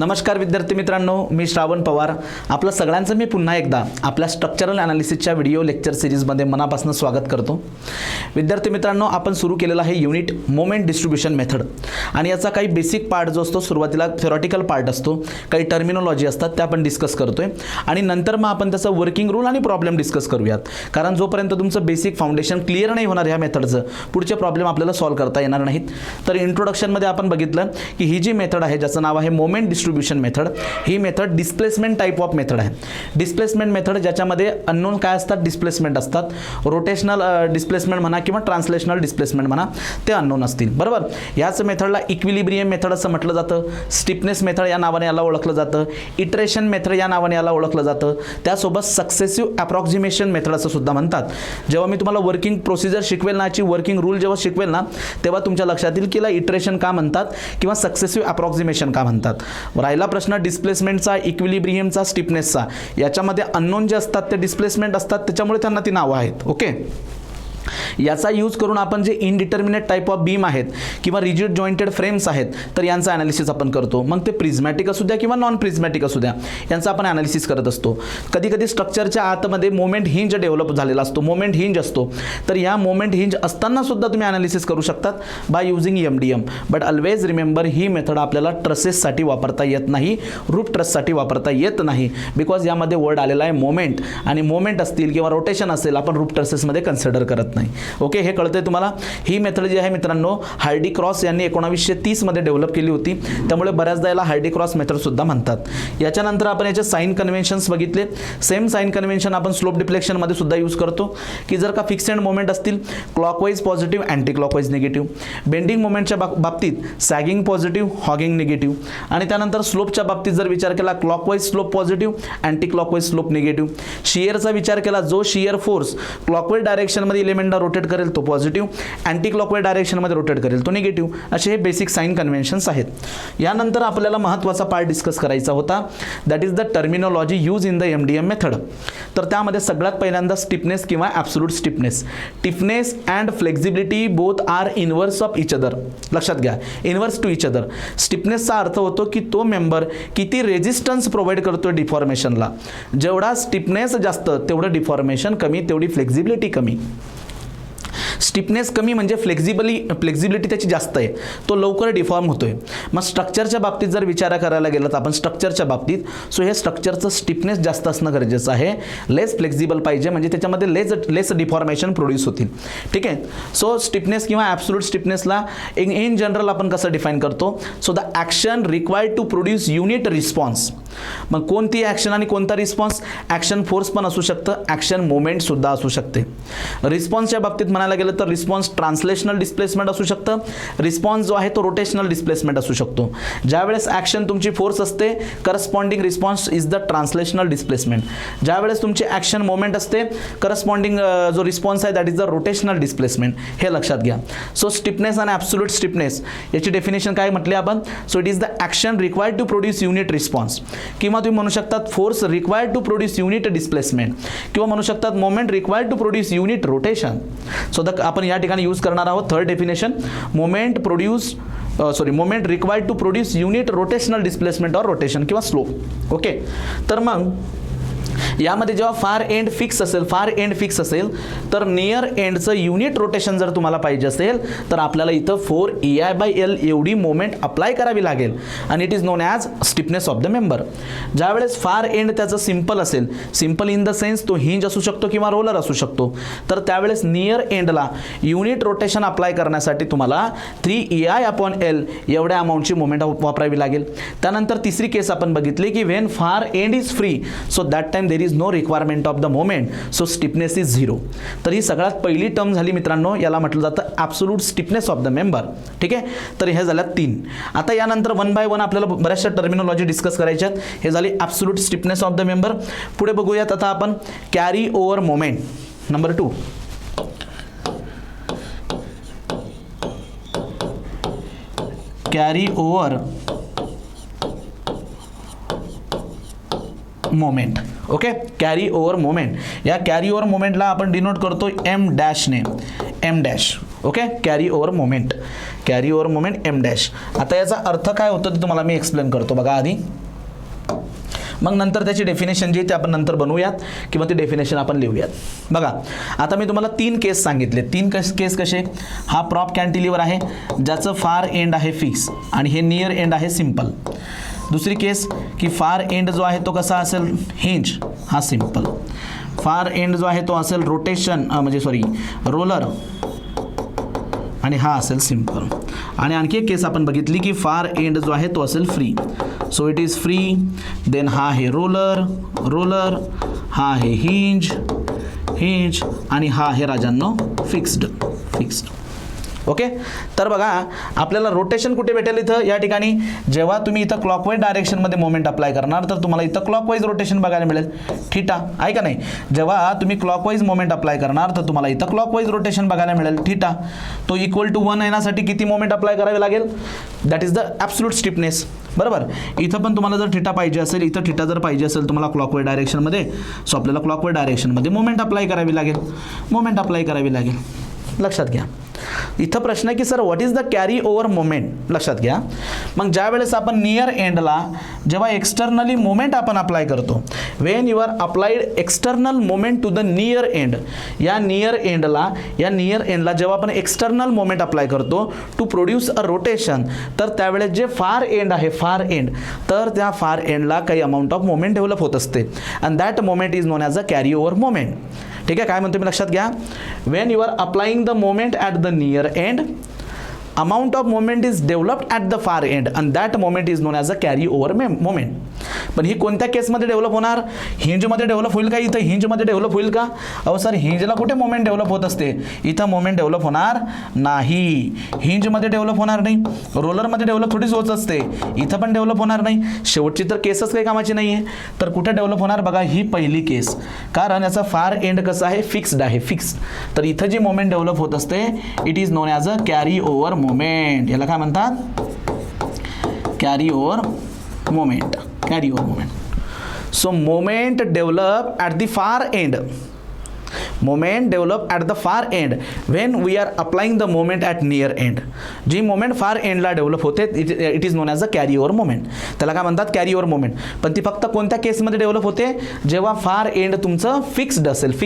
नमस्कार विद्यार्थी मित्रांनो, मी श्रावण पवार. आपलं सगळ्यांचं मी पुन्हा एकदा आपल्या स्ट्रक्चरल ॲनालिसिसच्या व्हिडिओ लेक्चर सिरीजमध्ये मनापासून स्वागत करतो. विद्यार्थी मित्रांनो, आपण सुरू केलेला आहे युनिट मोमेंट डिस्ट्रीब्युशन मेथड आणि याचा काही बेसिक पार्ट जो असतो सुरुवातीला थेरॉटिकल पार्ट असतो, काही टर्मिनॉलॉजी असतात त्या आपण डिस्कस करतोय आणि नंतर मग आपण त्याचा वर्किंग रूल आणि प्रॉब्लेम डिस्कस करूयात. कारण जोपर्यंत तुमचं बेसिक फाउंडेशन क्लिअर नाही होणार ह्या मेथडचं, पुढचे प्रॉब्लेम आपल्याला सॉल्व्ह करता येणार नाहीत. तर इंट्रोडक्शनमध्ये आपण बघितलं की ही जी मेथड आहे ज्याचं नाव आहे moment distribution method, he method displacement type of method आहे. डिस्प्लेसमेंट मेथड ज्याच्यामध्ये अननोन काय असतात, डिस्प्लेसमेंट असतात. रोटेशनल डिस्प्लेसमेंट म्हणा किंवा ट्रान्सलेशनल डिस्प्लेसमेंट म्हणा, ते अननोन असतील. बरोबर. याच मेथडला इक्विलिब्रियम मेथड असं म्हटलं जातं, स्टिफनेस मेथड या नावाने याला ओळखलं जातं, इटरेशन मेथड या नावाने याला ओळखलं जातं. त्यासोबत सक्सेसिव्ह अप्रॉक्सिमेशन मेथड असं सुद्धा म्हणतात. जेव्हा मी तुम्हाला वर्किंग प्रोसिजर शिकवेल ना, याची वर्किंग रूल जेव्हा शिकवेल ना, तेव्हा तुमच्या लक्षात येईल की याला इटरेशन का म्हणतात किंवा सक्सेसिव्ह अप्रॉक्सिमेशन का म्हणतात. राहिला प्रश्न डिस्प्लेसमेंटचा, इक्विलिब्रियमचा, स्टिफनेसचा. याच्यामध्ये अननोन जे असतात ते डिस्प्लेसमेंट असतात, त्याच्यामुळे त्यांना ती नावं आहेत. ओके. याचा यूज करून आपण जे इनडिटर्मिनेट टाइप ऑफ बीम आहेत किंवा रिजिड जॉइंटेड फ्रेम्स आहेत, तर यांचं ॲनालिसिस आपण करतो. मग ते प्रिझमॅटिक असू द्या किंवा नॉन प्रिझमॅटिक असू द्या, यांचं आपण ॲनालिसिस करत असतो. कधी कधी स्ट्रक्चरच्या आतमध्ये मोमेंट हिंज डेव्हलप झालेला असतो, मोमेंट हिंज असतो. तर या मोमेंट हिंज असताना सुद्धा तुम्ही ॲनालिसिस करू शकतात by using MDM. But always remember, he method आपल्याला ट्रसेससाठी वापरता येत नाही, रूफ ट्रससाठी वापरता येत नाही. बिकॉज यामध्ये वर्ड आलेला आहे मोमेंट, आणि मोमेंट असतील किंवा रोटेशन असेल आपण रूफ ट्रसेसमध्ये कन्सिडर करत नाही. ओके, हे कळतंय तुम्हाला. ही मेथड जी आहे मित्रांनो, हार्डी क्रॉस यांनी 1930 मध्ये डेव्हलप केली होती, त्यामुळे बऱ्याचदा याला हार्डी क्रॉस मेथड सुद्धा म्हणतात. याच्यानंतर आपण याचे साइन कन्व्हेन्शन्स बघितले. सेम साइन कन्व्हेन्शन आपण स्लोप डिफ्लेक्शन मध्ये सुद्धा यूज करतो की जर का फिक्स्ड मोमेंट असतील, clockwise positive, anti clockwise negative. Bending मोमेंटच्या बाबतीत सॅगिंग पॉझिटिव्ह, हॉगिंग निगेटिव्ह. आणि त्यानंतर स्लोपच्या बाबतीत जर विचार केला, clockwise slope positive, anti clockwise slope negative. शियरचा विचार केला, जो शियर फोर्स क्लॉकवाईज डायरेक्शनमध्ये इलेमेंटला रोटेट करेल तो पॉझिटिव्ह, अँटी क्लॉकवाईज डायरेक्शनमध्ये रोटेट करेल तो निगेटिव्ह. असे हे बेसिक साइन कन्व्हेन्शन्स आहेत. यानंतर आपल्याला महत्त्वाचा पार्ट डिस्कस करायचा होता, that is the terminology use in the MDM method. तर त्यामध्ये सगळ्यात पहिल्यांदा स्टिफनेस किंवा absolute stiffness. Stiffness and flexibility both are inverse of each other. लक्षात घ्या, इनवर्स टू इच अदर. स्टिफनेसचा अर्थ होतो की तो मेंबर किती रेजिस्टन्स प्रोव्हाइड करतो डिफॉर्मेशनला. जेवढा स्टिफनेस जास्त तेवढं डिफॉर्मेशन कमी, तेवढी फ्लेक्झिबिलिटी कमी. स्टिफनेस कमी म्हणजे फ्लेक्झिबिलिटी त्याची जास्त आहे, तो लवकर डिफॉर्म होतोय. मग स्ट्रक्चरच्या बाबतीत जर विचार करायला गेलं तर आपण स्ट्रक्चरच्या बाबतीत, सो हे स्ट्रक्चरचं स्टिफनेस जास्त असणं गरजेचं आहे, लेस फ्लेक्झिबल पाहिजे, म्हणजे त्याच्यामध्ये लेस डिफॉर्मेशन प्रोड्यूस होतील. ठीक आहे. सो स्टिफनेस किंवा ॲब्सोल्यूट स्टिफनेसला इन जनरल आपण कसं डिफाईन करतो, so the action required to produce unit response. मग कोणती ॲक्शन आणि कोणता रिस्पॉन्स? ॲक्शन फोर्स पण असू शकतं, ॲक्शन मोमेंट सुद्धा असू शकते. रिस्पॉन्सच्या बाबतीत म्हणायला गेलं तर रिस्पॉन्स ट्रान्सलेशनल डिस्प्लेसमेंट असू शकतं, रिस्पॉन्स जो आहे तो रोटेशनल डिस्प्लेसमेंट असू शकतो. ज्यावेळेस ॲक्शन तुमची फोर्स असते, corresponding response is the translational displacement. ज्यावेळेस तुमची ॲक्शन मोमेंट असते, करस्पॉन्डिंग जो रिस्पॉन्स आहे that is the rotational displacement. हे लक्षात घ्या. सो स्टिफनेस आणि ॲब्सोल्यूट स्टिफनेस याची डेफिनेशन काय म्हटली आपण? So it is the action required to produce unit response, किंवा तुम्ही म्हणू शकतात force required to produce unit displacement, किंवा म्हणू शकतात moment required to produce unit rotation. So आपण या ठिकाणी यूज करणार आहोत third definition, moment required to produce unit rotational displacement और रोटेशन किंवा स्लोप. ओके. तर मग यामध्ये जेव्हा फार एंड फिक्स असेल तर नियर एंडचं युनिट रोटेशन जर तुम्हाला पाहिजे असेल तर आपल्याला इथं 4EI/L एवढी मोमेंट अप्लाय करावी लागेल, आणि it is known as stiffness of the member. ज्यावेळेस फार एंड त्याचं सिम्पल असेल, सिम्पल इन द सेन्स तो हिंज असू शकतो किंवा रोलर असू शकतो, तर त्यावेळेस नियर एंडला युनिट रोटेशन अप्लाय करण्यासाठी तुम्हाला 3EI/L एवढ्या अमाऊंटची मोमेंट वापरावी लागेल. त्यानंतर तिसरी केस आपण बघितली की when far end is free, so that time there is no requirement of the moment, so stiffness is 0. तर ही सगळ्यात पहिली टर्म झाली मित्रांनो, याला म्हटलं जातं absolute stiffness of the member. ठीक आहे. तर हे झाल्या 3. आता यानंतर 1 बाय 1 आपल्याला बऱ्याचशा टर्मिनॉलॉजी डिस्कस करायच्या आहेत. हे झाली absolute stiffness of the member. पुढे बघूयात आता आपण carry over moment number 2. Carry over moment. Okay. Carry over moment, या कॅरी ओव्हर मोमेंटला आपण डिनोट करतो M डॅशने, M dash. Okay. Carry over moment carry over moment M dash. आता याचा अर्थ काय होतो ते तुम्हाला मी एक्सप्लेन करतो बघा आधी, मग नंतर त्याची डेफिनेशन जी ते आपण नंतर बनवूयात किंवा ती डेफिनेशन आपण लिहूयात. बघा आता मी तुम्हाला 3 केस सांगितले. 3 केस कसे, हा प्रॉप कॅन्टिलिव्हर आहे ज्याचं फार एंड आहे फिक्स आणि हे नियर एंड आहे सिम्पल. दुसरी केस की फार एंड जो आहे तो कसा असेल, हिंज, हा सिम्पल. फार एंड जो आहे तो असेल रोटेशन म्हणजे सॉरी रोलर आणि हा असेल सिम्पल. आणि आणखी एक केस आपण बघितली की फार एंड जो आहे तो असेल free. So it is free. Then हा आहे रोलर, हा आहे हिंज आणि हा आहे राजांनो फिक्स्ड. ओके. तर बघा आपल्याला रोटेशन कुठे भेटेल इथं या ठिकाणी, जेव्हा तुम्ही इथं क्लॉकवाईज डायरेक्शनमध्ये मोमेंट अप्लाय करणार तर तुम्हाला इथं क्लॉकवाईज रोटेशन बघायला मिळेल, थीटा आहे का नाही. जेव्हा तुम्ही क्लॉकवाईज मोमेंट अप्लाय करणार तर तुम्हाला इथं क्लॉकवाईज रोटेशन बघायला मिळेल, थीटा. तो इक्वल टू 1 येण्यासाठी किती मोमेंट अप्लाय करावे लागेल, that is the absolute stiffness. बरोबर. इथं पण तुम्हाला जर थीटा पाहिजे असेल, इथं थीटा जर पाहिजे असेल तुम्हाला क्लॉकवाईज डायरेक्शनमध्ये, सो आपल्याला क्लॉकवाईज डायरेक्शनमध्ये मोमेंट अप्लाय करावी लागेल. लक्षात घ्या. इथं प्रश्न आहे की sir what is the carry over moment. लक्षात घ्या. मग ज्या वेळेस आपण नियर एंडला जेव्हा एक्सटर्नली मोमेंट आपण अप्लाय करतो, when you are applied external moment to the near end, या नियर एंडला जेव्हा आपण एक्सटर्नल मोमेंट अप्लाय करतो टू प्रोड्यूस अ रोटेशन, तर त्यावेळेस जे फार एंड तर त्या फार एंडला काही अमाऊंट ऑफ मोमेंट डेव्हलप होत असते and that moment is known as a carry over moment. ठीक आहे. काय म्हणतो मी लक्षात घ्या. When you are applying the moment at the near end, amount of moment is developed at the far end and that moment is known as a carry over moment. पण ही कोणत्या केसमध्ये डेव्हलप होणार, हिंजमध्ये डेव्हलप होईल का, इथं हिंजमध्ये develop होईल का. अहो सर हिंजला कुठे मोमेंट डेव्हलप होत असते, इथं मोमेंट डेव्हलप होणार नाही, हिंजमध्ये डेव्हलप होणार नाही, रोलरमध्ये डेव्हलप थोडीच होत असते, इथं पण डेव्हलप होणार नाही. शेवटची तर केसच काही कामाची नाही आहे. तर कुठे डेव्हलप होणार बघा, ही पहिली केस, कारण याचा फार एंड कसं आहे, फिक्स्ड आहे, तर इथं जी मोमेंट डेव्हलप होत असते it is known as a carry over moment. याला काय म्हणतात, carry over moment. So moment develop at the far end. Moment develop at the far end when we are applying the moment at near end. जी moment far एंडला develop होते it is known as a carry over moment. त्याला काय म्हणतात, carry over moment. पण ती फक्त कोणत्या केसमध्ये डेव्हलप होते, जेव्हा फार एंड तुमचं फिक्स्ड असेल,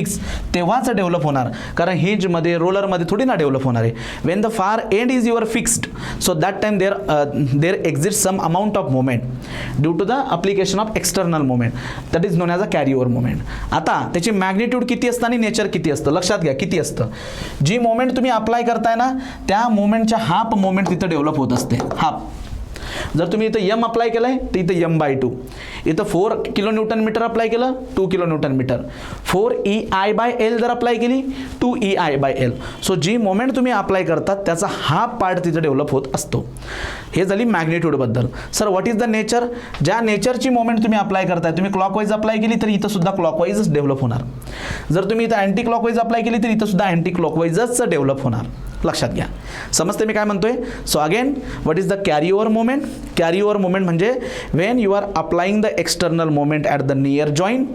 तेव्हाच डेव्हलप होणार. कारण हिंजमध्ये रोलरमध्ये थोडी ना डेव्हलप होणार आहे. When the far end is your fixed, so that time there exist some amount of moment due to the application of external moment, that is known as a carry over moment. आता त्याची magnitude किती असतं आणि nature किती असतं, लक्षात घ्या किती असतं. जी मोमेंट तुम्ही अप्लाय करताय ना त्या मोमेंटच्या हाफ मोमेंट तिथं डेव्हलप होत असते, हाफ. जर तुम्ही इथं एम अप्लाय केलंय तर इथं m/2, इथं 4 किलो न्यूटन मीटर अप्लाय केलं 2 किलो न्यूटन मीटर, 4EI/L जर अप्लाय केली 2EI/L. सो जी मोमेंट तुम्ही अप्लाय करतात त्याचा हाफ पार्ट तिथं डेव्हलप होत असतो. हे झाली मॅग्निट्यूडबद्दल. Sir what is the nature, ज्या नेचरची मोमेंट तुम्ही अप्लाय करताय, तुम्ही क्लॉकवाईज अप्लाय केली तर इथं सुद्धा क्लॉकवाईजच डेव्हलप होणार. जर तुम्ही इथं अँटी क्लॉकवाईज अप्लाय केली तर इथं सुद्धा अँटी क्लॉकवाईजच डेव्हलप होणार. लक्षात घ्या. समजते मी काय म्हणतोय. So again what is the carry over moment. Carry over moment म्हणजे when you are applying the external moment at the near joint,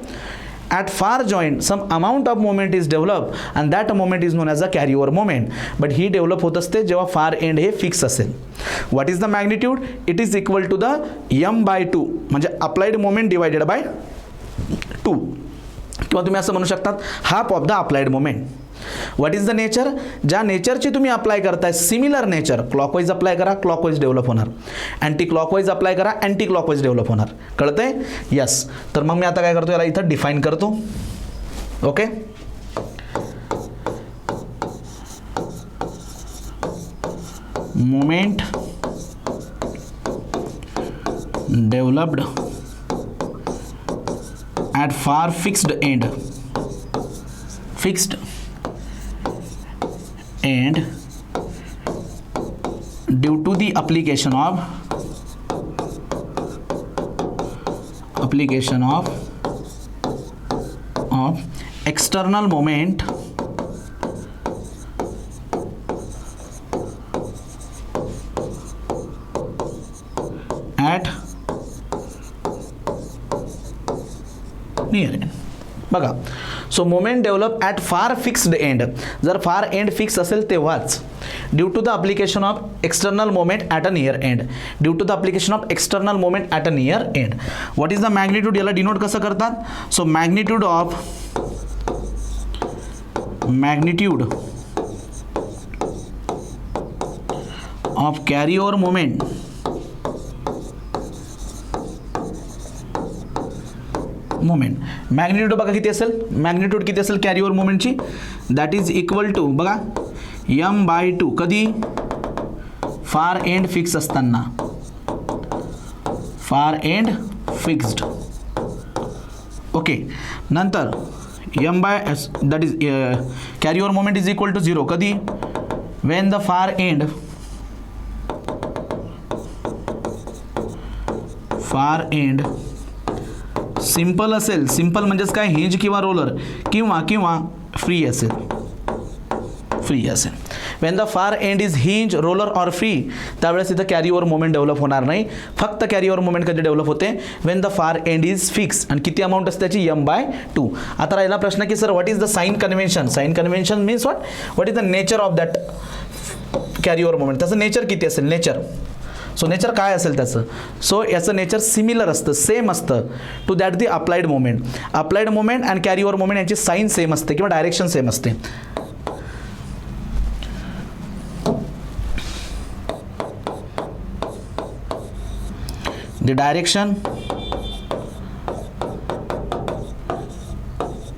at far joint some amount of moment is developed and that moment is known as a carry over moment. But he develop होत असते जेव्हा far and हे fix असेल. What is the magnitude? It is equal to the m/2 म्हणजे applied moment divided bye 2, किंवा तुम्ही असं म्हणू शकतात half of the applied moment. What is the nature, ज्या नेचरची तुम्ही अप्लाय करताय सिमिलर नेचर, क्लॉकवाईज अप्लाय करा क्लॉकवाईज डेव्हलप होणार, अँटी क्लॉकवाईज अप्लाय करा अँटी क्लॉकवाईज डेव्हलप होणार. कळतंय. यस. तर मग मी आता काय करतो, याला इथं डिफाईन करतो. Okay. Moment developed at far fixed end, and due to the application of external moment at near end. बघा. So moment develop at far fixed end, जर फार एंड फिक्स असेल तेव्हाच, due to the application of external moment at a near end. Due to the application of external moment at a near end. What is the magnitude, याला denote कसं करतात. So magnitude of carry over moment magnitude बघा किती असेल, magnitude किती असेल carry over मोमेंटची, that is equal to बघा m/2. कधी, फार एंड फिक्स असताना, फार एंड फिक्स्ड. ओके, नंतर that is carry over moment is equal to 0. कधी, when the far end simple असेल. सिंपल म्हणजेच काय, हिंज किंवा रोलर किंवा फ्री असेल. When the far end is hinge, roller or free, त्यावेळेस इथं कॅरी ओव्हर मोमेंट डेव्हलप होणार नाही. फक्त कॅरी ओव्हर मोमेंट कधी डेव्हलप होते, when the far end is fix. आणि किती अमाऊंट असते त्याची, m/2. आता राहिला प्रश्न की sir what is the sign convention. Sign convention means what is the nature of that carry over moment. त्याचं नेचर किती असेल, नेचर. सो नेचर काय असेल त्याचं, सो याचं नेचर सिमिलर असतं, सेम असतं to that the applied moment. Applied moment and carry over moment यांची साईन सेम असते किंवा डायरेक्शन सेम असते. The direction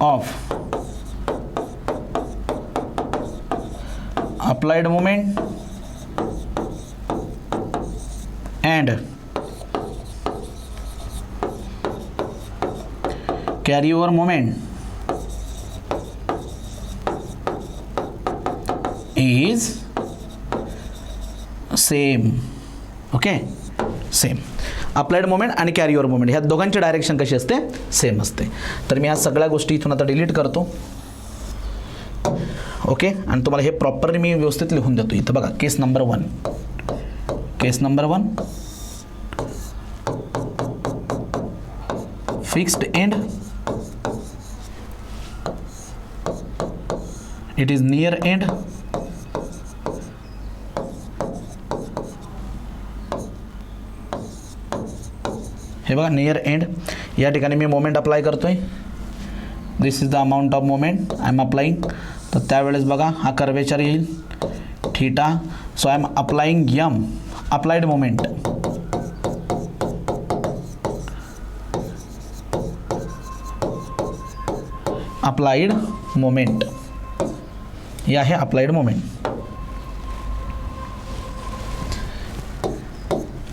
of applied moment and carry over moment is same. Okay, same. Applied moment आणि carry over moment ह्या दोघांची direction कशी असते, same असते. तर मी ह्या सगळ्या गोष्टी इथून आता डिलीट करतो. ओके, आणि तुम्हाला हे प्रॉपरली मी व्यवस्थित लिहून देतो. इथं बघा, केस number 1. Case number 1, fixed end, it is near end, हे बघा नियर एंड. या ठिकाणी मी मोमेंट अप्लाय करतोय. This is the amount of moment I am applying. तर त्यावेळेस बघा हा कर्वेचर येईल theta. So I am applying m, applied moment. Applied moment, हे आहे applied moment.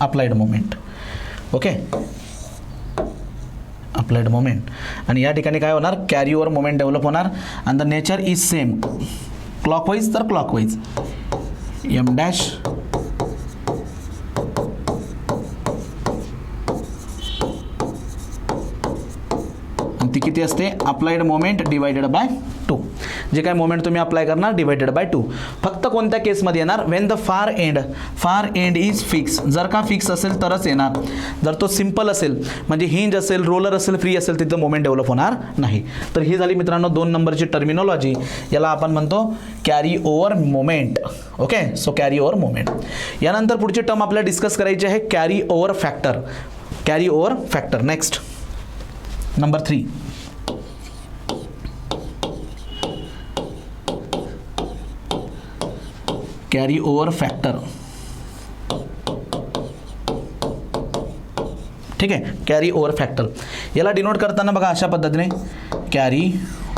Applied moment. Okay, applied moment. आणि या ठिकाणी काय होणार, कॅरी ओव्हर मोमेंट डेव्हलप होणार. आणि the nature is same, clockwise तर क्लॉकवाईज, m डॅश ती किती असते, अप्लाइड मोमेंट डिवायडेड बाय 2. जे काय मोमेंट तुम्ही अप्लाय करणार डिवायडेड बाय 2. फक्त कोणत्या केसमध्ये येणार, Wien the far end is fix. जर का फिक्स असेल तरच येणार. जर तो सिंपल असेल म्हणजे हिंज असेल, रोलर असेल, फ्री असेल, तिथं मोमेंट डेव्हलप होणार नाही. तर ही झाली मित्रांनो 2 नंबरची टर्मिनॉलॉजी. याला आपण म्हणतो carry over moment. Okay, so carry over moment. यानंतर पुढची टर्म आपल्याला डिस्कस करायची आहे carry over factor. Carry over factor next, number 3. Carry over factor. ठीक आहे, कॅरी ओव्हर फॅक्टर. याला डिनोट करताना बघा अशा पद्धतीने कॅरी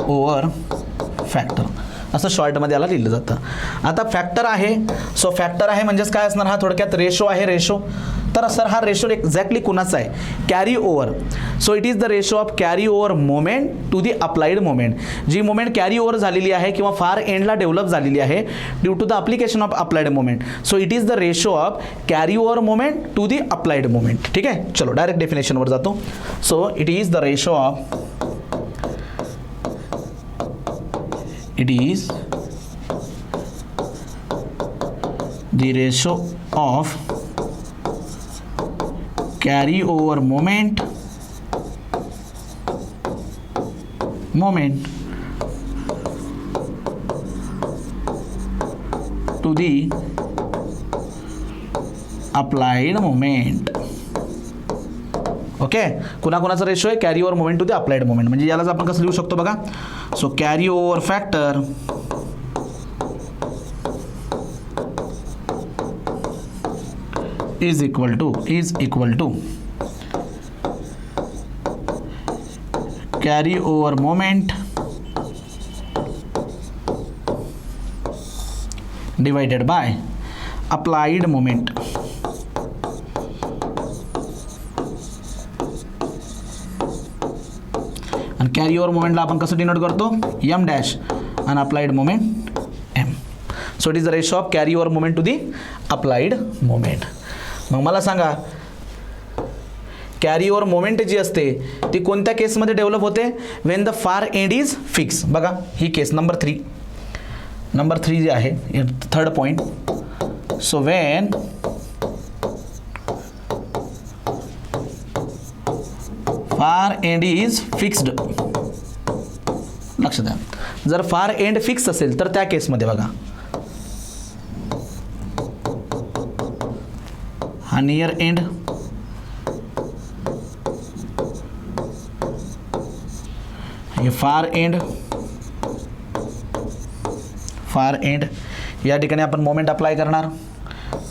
ओव्हर फॅक्टर असं शॉर्टमध्ये याला लिहिलं जातं. आता फॅक्टर आहे, सो फॅक्टर आहे म्हणजेच काय असणार, हा थोडक्यात रेशो आहे. रेशो, तर सर हा रेशो एक्झॅक्टली कुणाचा आहे, carry over. So it is the ratio of carry over moment to the applied moment. जी मोमेंट कॅरी ओव्हर झालेली आहे किंवा फार एंडला डेव्हलप झालेली आहे due to the application of applied moment. So it is the ratio of carry over moment to the applied moment. ठीक आहे, चलो डायरेक्ट डेफिनेशनवर जातो. So it is the ratio of, it is the ratio of carry over moment to the applied moment. Okay, कुणाचा ratio आहे? Carry over moment to the applied moment. म्हणजे यालाच आपण कसं लिहू शकतो बघा. So carry over factor is equal to carry over moment divided by applied moment. आणि कॅरी ओव्हर मोमेंटला आपण कसं डिनोट करतो? एम डॅश आणि applied moment M. So it is the ratio of carry over moment to the applied moment. मग मला सांगा, carry over moment जी असते ती कोणत्या केसमध्ये डेव्हलप होते? When the far end is fix. बघा ही केस नंबर 3 जी आहे, थर्ड पॉईंट. सो वेन फार एंड इज फिक्स्ड, लक्ष द्या, जर फार एंड फिक्स असेल तर त्या केसमध्ये बघा हा नियर एंड, हे फार एंड या ठिकाणी आपण मोमेंट अप्लाय करणार.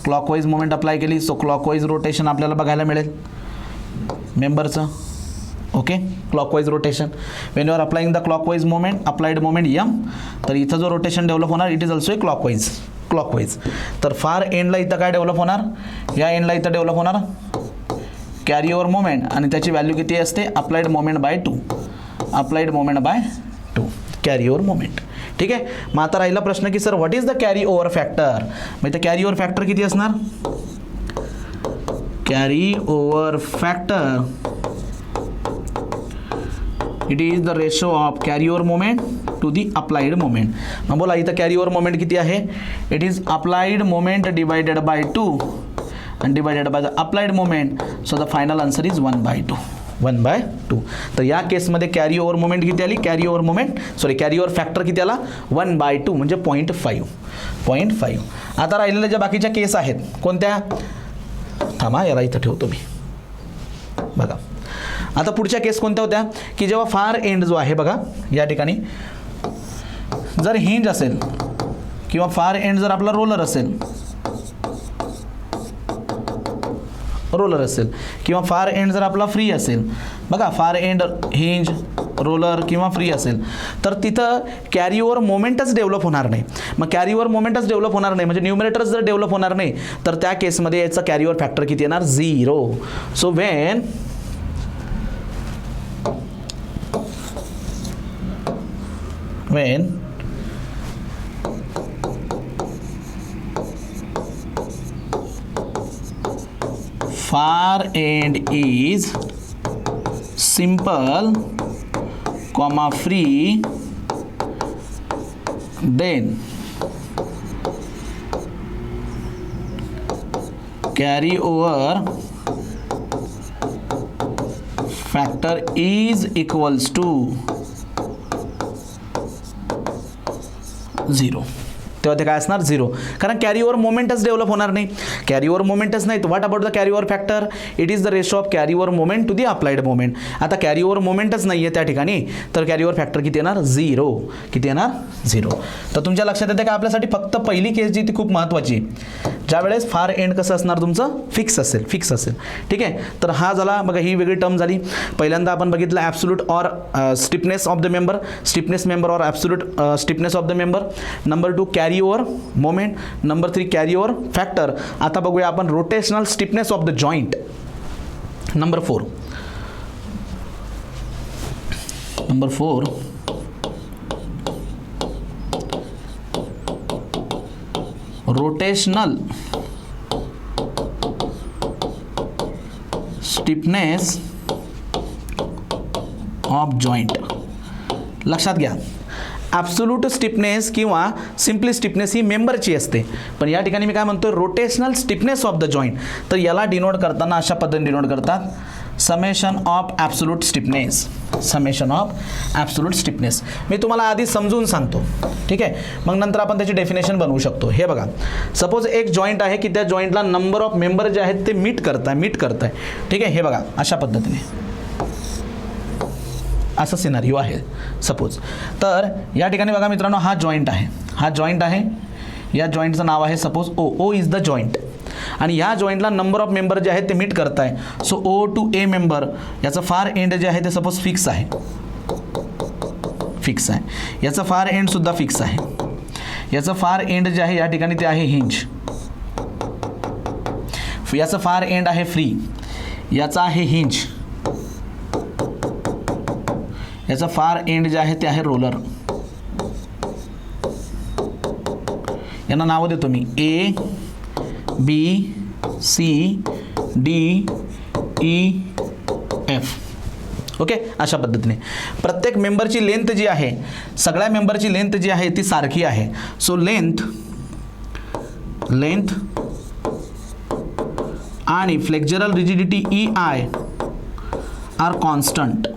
क्लॉकवाईज मोमेंट अप्लाय केली, सो क्लॉकवाईज रोटेशन आपल्याला बघायला मिळेल मेंबरचं. Okay, clockwise rotation. When you are applying the clockwise moment, applied moment M, तर इथं जो रोटेशन डेव्हलप होणार it is also a clockwise. तर फार एंडला इथं काय डेव्हलप होणार? या एंडला इथं डेव्हलप होणार कॅरी ओव्हर मोमेंट आणि त्याची व्हॅल्यू किती असते? Applied moment by 2 carry over moment. ठीक आहे. मग आता राहिला प्रश्न की sir what is the carry over factor. मग इथं कॅरी ओव्हर फॅक्टर किती असणार? Carry over factor it is the ratio of carry over moment to the applied moment. मग बोला इथं कॅरी ओव्हर मोमेंट किती आहे? It is applied moment divided by 2 and divided by the applied moment, so the final answer is 1/2. तर या केसमध्ये carry over moment किती आली? कॅरी ओव्हर फॅक्टर किती आला? 1/2 म्हणजे 0.5. आता राहिलेल्या ज्या बाकीच्या केस आहेत कोणत्या? थांबा, याला इथं ठेवतो मी. बघा आता पुढच्या केस कोणत्या होत्या? की जेव्हा फार एंड जो आहे बघा या ठिकाणी जर हिंज असेल किंवा फार एंड जर आपला रोलर असेल किंवा फार एंड जर आपला फ्री असेल, बघा फार एंड हिंज रोलर किंवा फ्री असेल तर तिथं कॅरी ओव्हर मोमेंटच डेव्हलप होणार नाही. मग कॅरी ओव्हर मोमेंटच डेव्हलप होणार नाही म्हणजे न्यूमरेटरच जर डेव्हलप होणार नाही तर त्या केसमध्ये याचा कॅरी ओव्हर फॅक्टर किती येणार? 0. So when far end is simple, free, then carry over factor is equals to 0. तेव्हा ते काय असणार? 0. कारण कॅरी ओव्हर मोमेंटच डेव्हलप होणार नाही. कॅरी ओव्हर मोमेंटच नाही तर what about the carry over factor? It is the ratio of carry over moment to the applied moment. आता कॅरी ओव्हर मोमेंटच नाही आहे त्या ठिकाणी तर कॅरी ओव्हर फॅक्टर किती येणार? 0. किती येणार? 0. तर तुमच्या लक्षात येते का आपल्यासाठी फक्त पहिली केस जी ती खूप महत्त्वाची, ज्यावेळेस फार एंड कसं असणार तुमचं? फिक्स असेल. ठीक आहे. तर हा झाला बघा, ही वेगळी टर्म झाली. पहिल्यांदा आपण बघितलं absolute or stiffness of the member, stiffness member or absolute stiffness of the member. Number 2 carry over moment. Number 3 carry over factor. आता बघूया आपण rotational stiffness of the joint. Number 4 rotational stiffness of joint. लक्षात घ्या, absolute stiffness किंवा simply stiffness ही मेंबरची असते, पण या ठिकाणी मी काय म्हणतो rotational stiffness of the joint. तर याला डिनोट करताना अशा पद्धतीने डिनोट करतात. Summation of absolute stiffness, summation of absolute stiffness. मी तुम्हाला आधी समजून सांगतो, ठीक आहे, मग नंतर आपण त्याची डेफिनेशन बनवू शकतो. हे बघा, सपोज एक जॉईंट आहे की त्या जॉईंटला नंबर ऑफ मेंबर जे आहेत ते मीट करताय, ठीक आहे. हे बघा अशा पद्धतीने असं सिनारिओ आहे सपोज. तर या ठिकाणी बघा मित्रांनो, हा जॉईंट आहे, या जॉईंटचं नाव आहे suppose O is the joint, आणि या जॉईंटला नंबर ऑफ मेंबर जे आहेत ते मीट करताय. So O to A member याचं फार एंड जे आहे ते सपोज फिक्स आहे, याचं फार एंड सुद्धा फिक्स आहे. याचं फार एंड जे आहे या ठिकाणी ते आहे हिंज, याचं फार एंड आहे फ्री, याचा आहे हिंज, याचं फार एंड जे आहे ते आहे रोलर. यांना नावं देतो मी A B C D E F. Okay, अशा पद्धतीने प्रत्येक मेंबरची लेंथ जी आहे, सगळ्या मेंबरची लेंथ जी आहे ती सारखी आहे. सो लेंथ आणि flexural rigidity E I are constant.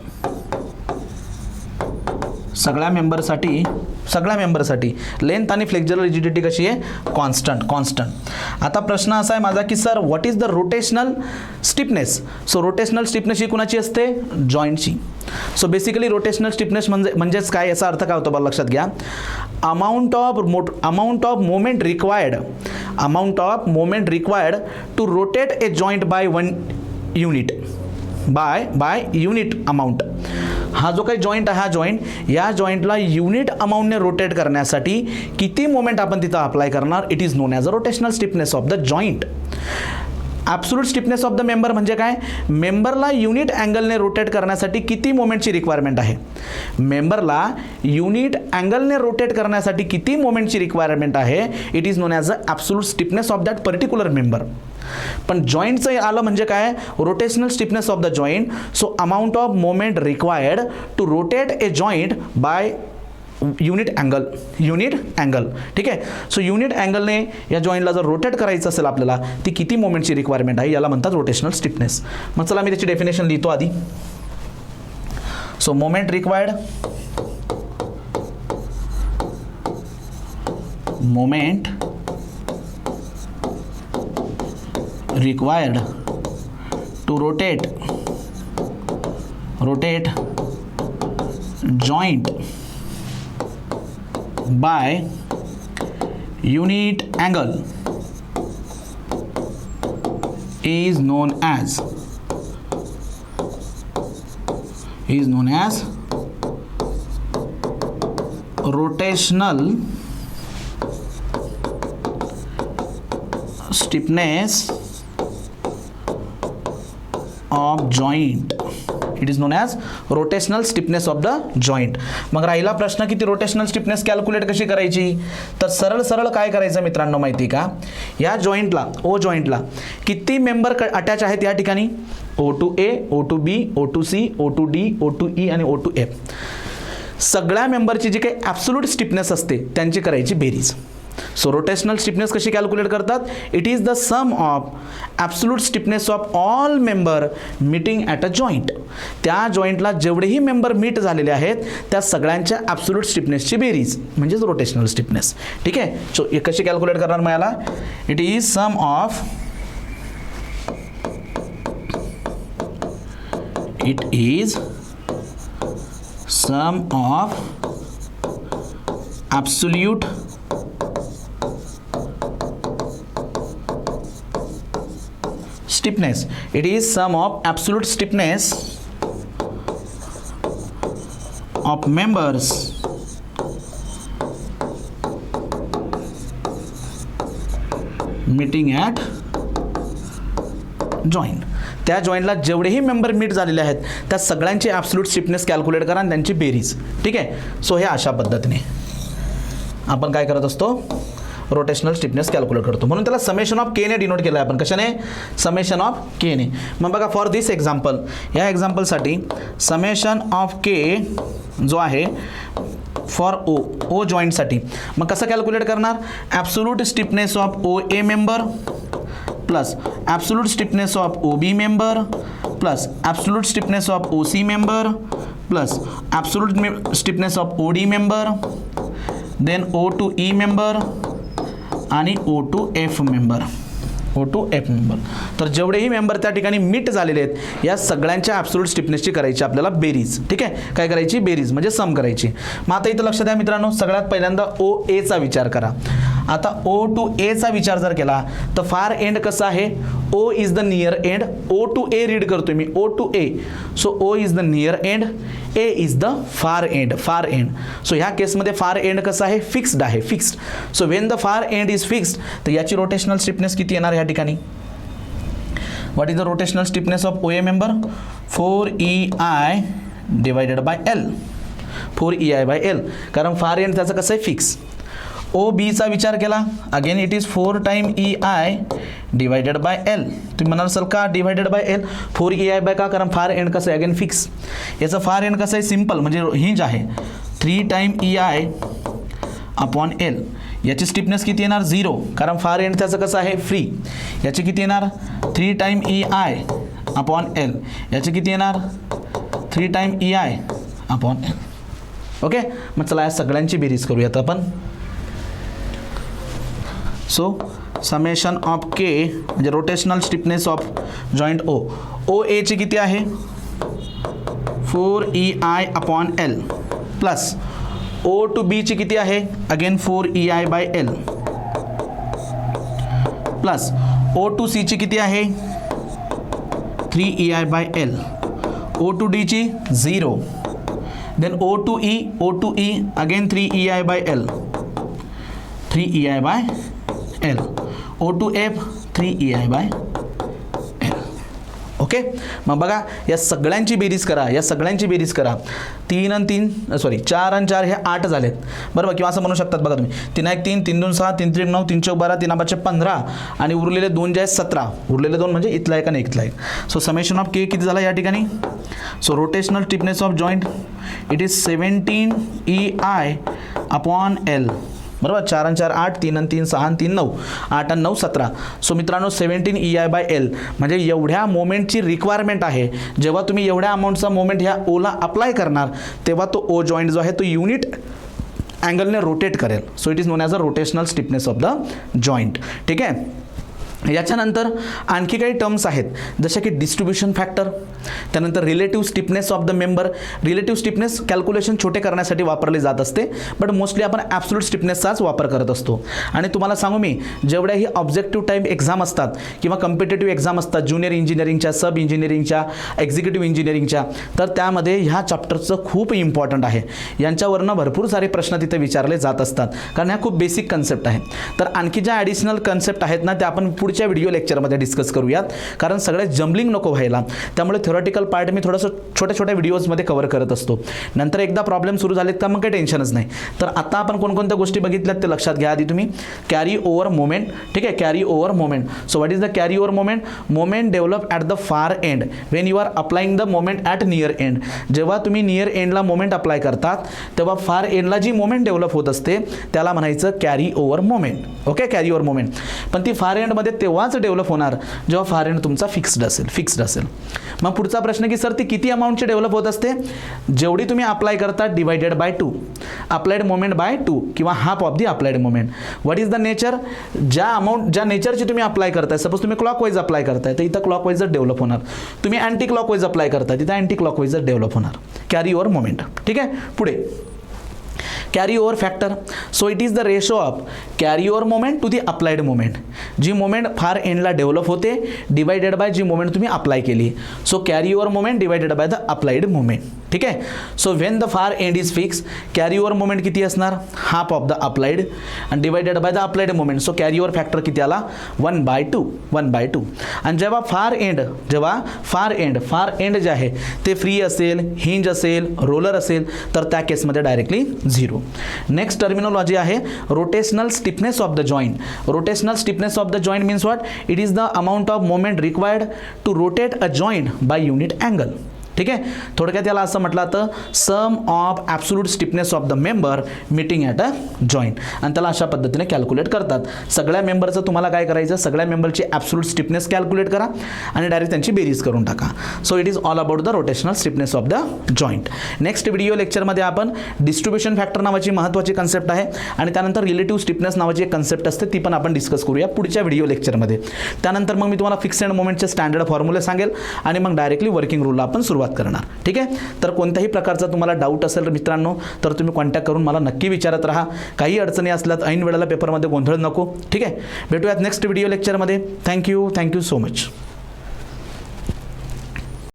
सगळ्या मेंबरसाठी लेंथ आणि फ्लेक्झरल रिजिडिटी कशी आहे, कॉन्स्टंट. आता प्रश्न असा आहे माझा की sir what is the rotational stiffness. So rotational stiffness ही कुणाची असते, जॉईंटची. सो बेसिकली रोटेशनल स्टिफनेस म्हणजेच काय, याचा अर्थ काय होतो बघा, लक्षात घ्या. Amount of moment required to rotate a joint by 1 unit by unit amount. हा जो काही जॉईंट आहे, हा जॉईंट, या जॉईंटला युनिट अमाऊंटने रोटेट करण्यासाठी किती मोमेंट आपण तिथं अप्लाय करणार, it is known as a rotational stiffness of the joint. Absolute stiffness of the member म्हणजे काय, मेंबरला युनिट अँगलने रोटेट करण्यासाठी किती मोमेंटची रिक्वायरमेंट आहे, मेंबरला युनिट अँगलने रोटेट करण्यासाठी किती मोमेंटची रिक्वायरमेंट आहे, it is known as a absolute stiffness of that particular member. पण जॉईंटचं आलं म्हणजे काय, rotational stiffness of the joint. So amount of moment required to rotate a joint by unit angle, ठीक आहे. सो युनिट अँगलने या जॉईंटला जर रोटेट करायचं असेल आपल्याला, ती किती मोमेंटची रिक्वायरमेंट आहे, याला म्हणतात रोटेशनल स्टिफनेस. मग चला मी त्याची डेफिनेशन लिहितो आधी. So moment required to rotate joint by unit angle is known as rotational stiffness of joint. It is known as rotational stiffness of the joint. मग राहिला प्रश्न की ती रोटेशनल स्टिफनेस कॅल्क्युलेट कशी करायची. तर सरळ काय करायचं मित्रांनो माहिती का, या जॉईंटला ओ जॉईंटला किती मेंबर अटॅच आहेत या ठिकाणी, O to A, O to B, O to C, O to D, O to E आणि ओ टू एफ. सगळ्या मेंबरची जी काही ॲब्सोल्यूट स्टिफनेस असते त्यांची करायची बेरीज. सो रोटेशनल स्टिफनेस कशी कॅल्क्युलेट करतात, it is the sum of absolute stiffness of all member meeting at a joint. त्या जॉईंटला जेवढेही मेंबर मीट झालेले आहेत त्या सगळ्यांच्या ॲब्सोल्यूट स्टिफनेसची बेरीज म्हणजेच रोटेशनल स्टिफनेस. ठीक आहे. सो कशी कॅल्क्युलेट करणार मला, it is sum of absolute stiffness. It is sum of absolute stiffness of members meeting at joint. त्या जॉईंटला जेवढेही मेंबर मीट झालेले आहेत त्या सगळ्यांची ॲब्सोल्यूट स्टिफनेस कॅल्क्युलेट करा आणि त्यांची बेरीज. ठीक आहे. सो हे अशा पद्धतीने आपण काय करत असतो, रोटेशनल स्टिफनेस कॅल्क्युलेट करतो. म्हणून त्याला समेशन ऑफ के ने डिनोट केलं आहे आपण. कशाने, समेशन ऑफ के ने. मग बघा फॉर दिस एक्झाम्पल, या एक्झाम्पलसाठी समेशन ऑफ के जो आहे फॉर ओ जॉईंटसाठी मग कसं कॅल्क्युलेट करणार, absolute stiffness of O A member plus absolute stiffness of OB member plus absolute stiffness of OC member plus absolute stiffness of OD member, then O2E member आणि O2F member. O2F member. तर जेवढेही member त्या ठिकाणी meet झालेले आहेत या सगळ्यांच्या absolute स्टिफनेसची करायची आपल्याला बेरीज. ठीक आहे, काय करायची? बेरीज म्हणजे सम करायची. मग आता इथं लक्षात द्या मित्रांनो, सगळ्यात पहिल्यांदा OA चा विचार करा. आता O2A चा विचार जर केला तर फार एंड कसं आहे? O is the near end. O2A read करतोय मी, O2A. So O is the near end, A is the far end. Far end. So ह्या केसमध्ये फार एंड कसं आहे? फिक्स्ड आहे, fixed. So when the far end is fixed तर याची rotational stiffness किती येणार या ठिकाणी? What is the rotational stiffness of OA member? 4EI divided by L. 4EI by L. कारण फार एंड त्याचं कसं आहे? फिक्स. OB चा विचार केला, again it is 4 time EI divided by L. तुम्ही म्हणाल सर का divided by L? 4EI bye का? कारण फार एंड कसं आहे? Again fix. याचं फार एंड कसं आहे? सिम्पल म्हणजे हिंज आहे. 3 टाइम EI अपॉन L. याची स्टिफनेस किती येणार? 0. कारण फार एंड त्याचं कसं आहे? फ्री. याची किती येणार? 3 टाइम EI अपॉन L. याची किती येणार? 3 time EI upon L. Okay, मग चला या सगळ्यांची बेरीज करूयात आपण. सो समेशन ऑफ K म्हणजे rotational stiffness of joint O. OA ची किती आहे? 4EI upon L plus O2B ची किती आहे? Again 4EI by L plus O2C ची किती आहे? 3EI by L. O2D ची 0. Then O2E again 3EI by L. 3EI by L. O2F 3EI by L. Okay, मग बघा या सगळ्यांची बेरीज करा, या सगळ्यांची बेरीज करा. 3 आणि 3 सॉरी 4 आणि 4 हे 8 झालेत बरोबर, किंवा असं म्हणू शकतात बघा तुम्ही 3 1 3 3 2 6 3 3 9 3 4 12 3 5 15 आणि उरलेले 2 जे आहेत 17. उरलेले 2 म्हणजे इथला एक आणि इथला एक. सो समेशन ऑफ K किती झाला या ठिकाणी? So rotational stiffness of joint it is 17EI upon L बरोबर. 4 आणि 4 8, 3 आणि 3 6 आणि 3 9, 8 आणि 9 17. सो मित्रांनो 17EI बाय L म्हणजे एवढ्या मोमेंटची रिक्वायरमेंट आहे. जेव्हा तुम्ही एवढ्या अमाऊंटचा मोमेंट ह्या ओला अप्लाय करणार तेव्हा तो O जॉईंट जो आहे तो युनिट अँगलने रोटेट करेल. So it is known as a rotational stiffness of the joint. ठीक आहे, याच्यानंतर आणखी काही टर्म्स आहेत जसे की डिस्ट्रीब्युशन फॅक्टर, त्यानंतर relative stiffness of the member. Relative stiffness calculation छोटे करण्यासाठी वापरले जात असते, बट मोस्टली आपण ॲब्सोल्यूट स्टिफनेसचाच वापर करत असतो. आणि तुम्हाला सांगू मी, जेवढ्याही ऑब्जेक्टिव्ह टाईप एक्झाम असतात किंवा कम्पिटेटिव्ह एक्झाम असतात ज्युनियर इंजिनिअरिंगच्या, सब इंजिनिअरिंगच्या, एक्झिक्युटिव्ह इंजिनिअरिंगच्या, तर त्यामध्ये ह्या चॅप्टरचं खूप इम्पॉर्टंट आहे. यांच्यावरनं भरपूर सारे प्रश्न तिथे विचारले जात असतात कारण ह्या खूप बेसिक कन्सेप्ट आहे. तर आणखी ज्या ॲडिशनल कन्सेप्ट आहेत ना त्या आपण पुढच्या व्हिडिओ लेक्चरमध्ये डिस्कस करूयात, कारण सगळे जम्बलिंग नको व्हायला. त्यामुळे थ्योरेटिकल पार्ट मी थोडंसं छोट्या छोट्या व्हिडिओजमध्ये कव्हर करत असतो. नंतर एकदा प्रॉब्लेम सुरू झालेत का मग काही टेन्शनच नाही. तर आता आपण कोणकोणत्या गोष्टी बघितल्यात ते लक्षात घ्या आधी तुम्ही. Carry over moment. ठीक आहे, carry over moment. So what is the carry over moment? Moment develop at the far end when you are applying the moment at near end. जेव्हा तुम्ही नियर एंडला मोमेंट अप्लाय करतात तेव्हा फार एंडला जी moment develop होत असते त्याला म्हणायचं carry over moment. Okay, carry over moment. पण ती फार एंडमध्ये तेव्हाच डेव्हलप होणार जेव्हा फार एंड तुमचा फिक्स्ड असेल. मग पुढचा प्रश्न की सर ती किती अमाऊंटची डेव्हलप होत असते? जेवढी तुम्ही अप्लाय करता divided by 2, applied moment by 2 किंवा half of the applied moment. What is the nature? ज्या नेचरची तुम्ही अप्लाय करताय, सपोज तुम्ही क्लॉकवाईज अप्लाय करताय तर इथं क्लॉकवाईजच डेव्हलप होणार. तुम्ही अँटी क्लॉकवाईज अप्लाय करताय तिथं अँटी क्लॉकवाईजच डेव्हलप होणार. Carry over moment. ठीक आहे, पुढे carry over factor. So it is the ratio of carry over moment to the applied moment. जी मोमेंट फार एंडला डेव्हलप होते डिवायडेड बाय जी मोमेंट तुम्ही अप्लाय केली. So carry over moment divided by the applied moment. ठीक आहे, so when the far end is fix carry over moment किती असणार? हाफ ऑफ द अप्लाइड आणि divided by the applied moment. So carry over factor किती आला? 1/2. आणि जेव्हा far and जे आहे ते फ्री असेल, हिंज असेल, रोलर असेल तर त्या केसमध्ये डायरेक्टली 0. नेक्स्ट टर्मिनोलॉजी आहे rotational stiffness of the joint. Rotational stiffness of the joint means what? It is the amount of moment required to rotate a joint by unit angle. ठीक आहे. थोडक्यात याला असं म्हटलं जातं sum of absolute stiffness of the member meeting at a joint, आणि त्याला अशा पद्धतीने कॅल्क्युलेट करतात. सगळ्या मेंबरचं तुम्हाला काय करायचं, सगळ्या मेंबरची ॲब्सोल्यूट स्टिफनेस कॅल्क्युलेट करा आणि डायरेक्ट त्यांची बेरीज करून टाका. So it is all about the rotational stiffness of the joint. Next video लेक्चरमध्ये आपण डिस्ट्रीब्युशन फॅक्टर नावाची महत्त्वाची कन्सेप्ट आहे आणि त्यानंतर रिलेटिव्ह स्टिफनेस नावाची एक कन्सेप्ट असते, ती पण आपण डिस्कस करूया पुढच्या व्हिडिओ लेक्चरमध्ये. त्यानंतर मग मी तुम्हाला फिक्स अँड मोमेंटचे स्टँडर्ड फॉर्म्युले सांगेल आणि मग डायरेक्टली वर्किंग रूलला आपण सुरुवात करणार. ठीक आहे. तर कोणत्याही प्रकारचा तुम्हाला डाऊट असेल मित्रांनो तर तुम्ही कॉन्टॅक्ट करून मला नक्की विचारत राहा. काही अडचणी असल्यास ऐन वेळेला पेपरमध्ये गोंधळ नको. ठीक आहे. भेटूयात नेक्स्ट व्हिडिओ लेक्चरमध्ये. Thank you so much.